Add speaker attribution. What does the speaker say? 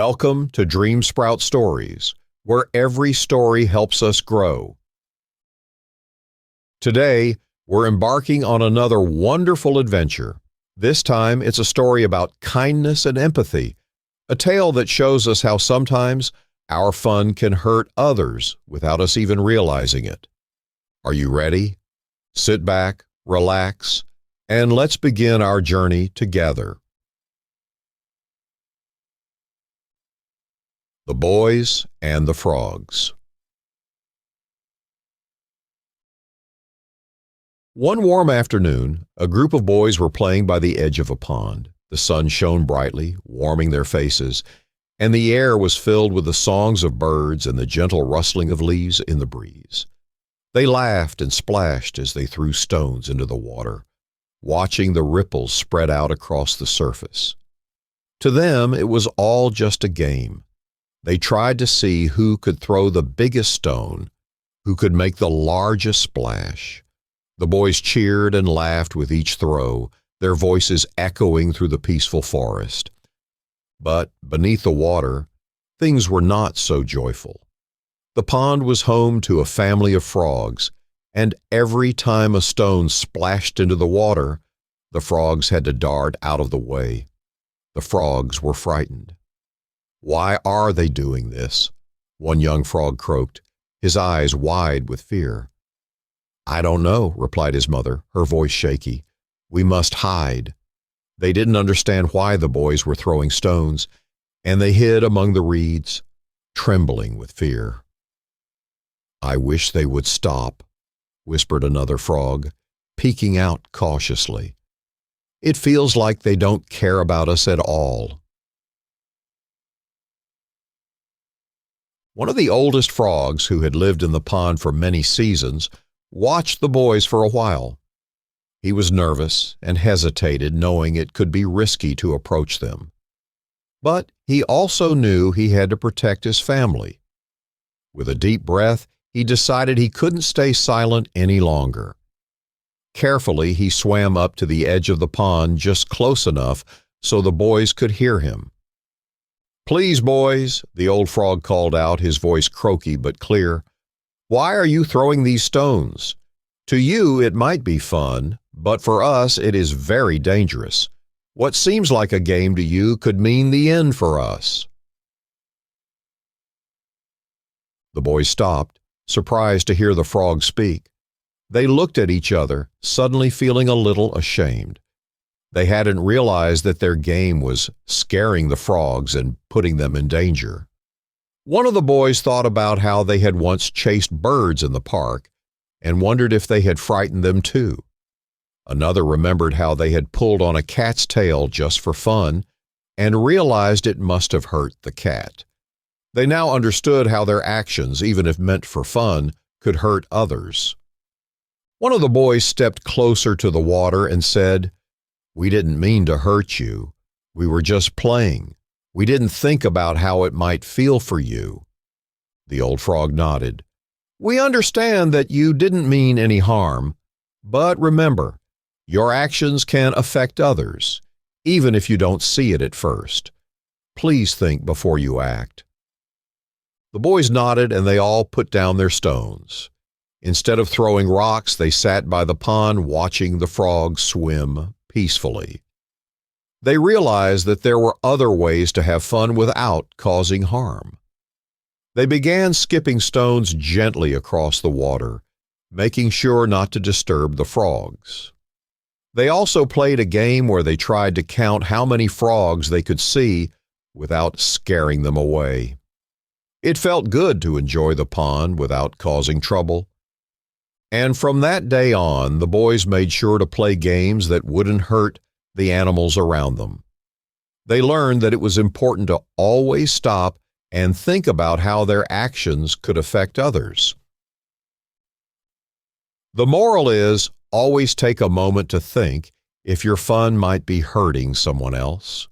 Speaker 1: Welcome to Dream Sprout Stories, where every story helps us grow. Today, we're embarking on another wonderful adventure. This time, it's a story about kindness and empathy, a tale that shows us how sometimes our fun can hurt others without us even realizing it. Are you ready? Sit back, relax, and let's begin our journey together. The Boys and the Frogs. One warm afternoon, a group of boys were playing by the edge of a pond. The sun shone brightly, warming their faces, and the air was filled with the songs of birds and the gentle rustling of leaves in the breeze. They laughed and splashed as they threw stones into the water, watching the ripples spread out across the surface. To them, it was all just a game. They tried to see who could throw the biggest stone, who could make the largest splash. The boys cheered and laughed with each throw, their voices echoing through the peaceful forest. But beneath the water, things were not so joyful. The pond was home to a family of frogs, and every time a stone splashed into the water, the frogs had to dart out of the way. The frogs were frightened. "Why are they doing this?" one young frog croaked, his eyes wide with fear. "I don't know," replied his mother, her voice shaky. "We must hide." They didn't understand why the boys were throwing stones, and they hid among the reeds, trembling with fear. "I wish they would stop," whispered another frog, peeking out cautiously. "It feels like they don't care about us at all." One of the oldest frogs, who had lived in the pond for many seasons, watched the boys for a while. He was nervous and hesitated, knowing it could be risky to approach them. But he also knew he had to protect his family. With a deep breath, he decided he couldn't stay silent any longer. Carefully, he swam up to the edge of the pond just close enough so the boys could hear him. "Please, boys," the old frog called out, his voice croaky but clear. "Why are you throwing these stones? To you it might be fun, but for us it is very dangerous. What seems like a game to you could mean the end for us." The boys stopped, surprised to hear the frog speak. They looked at each other, suddenly feeling a little ashamed. They hadn't realized that their game was scaring the frogs and putting them in danger. One of the boys thought about how they had once chased birds in the park and wondered if they had frightened them too. Another remembered how they had pulled on a cat's tail just for fun and realized it must have hurt the cat. They now understood how their actions, even if meant for fun, could hurt others. One of the boys stepped closer to the water and said, "We didn't mean to hurt you. We were just playing. We didn't think about how it might feel for you." The old frog nodded. "We understand that you didn't mean any harm, but remember, your actions can affect others, even if you don't see it at first. Please think before you act." The boys nodded and they all put down their stones. Instead of throwing rocks, they sat by the pond watching the frogs swim peacefully. They realized that there were other ways to have fun without causing harm. They began skipping stones gently across the water, making sure not to disturb the frogs. They also played a game where they tried to count how many frogs they could see without scaring them away. It felt good to enjoy the pond without causing trouble. And from that day on, the boys made sure to play games that wouldn't hurt the animals around them. They learned that it was important to always stop and think about how their actions could affect others. The moral is, always take a moment to think if your fun might be hurting someone else.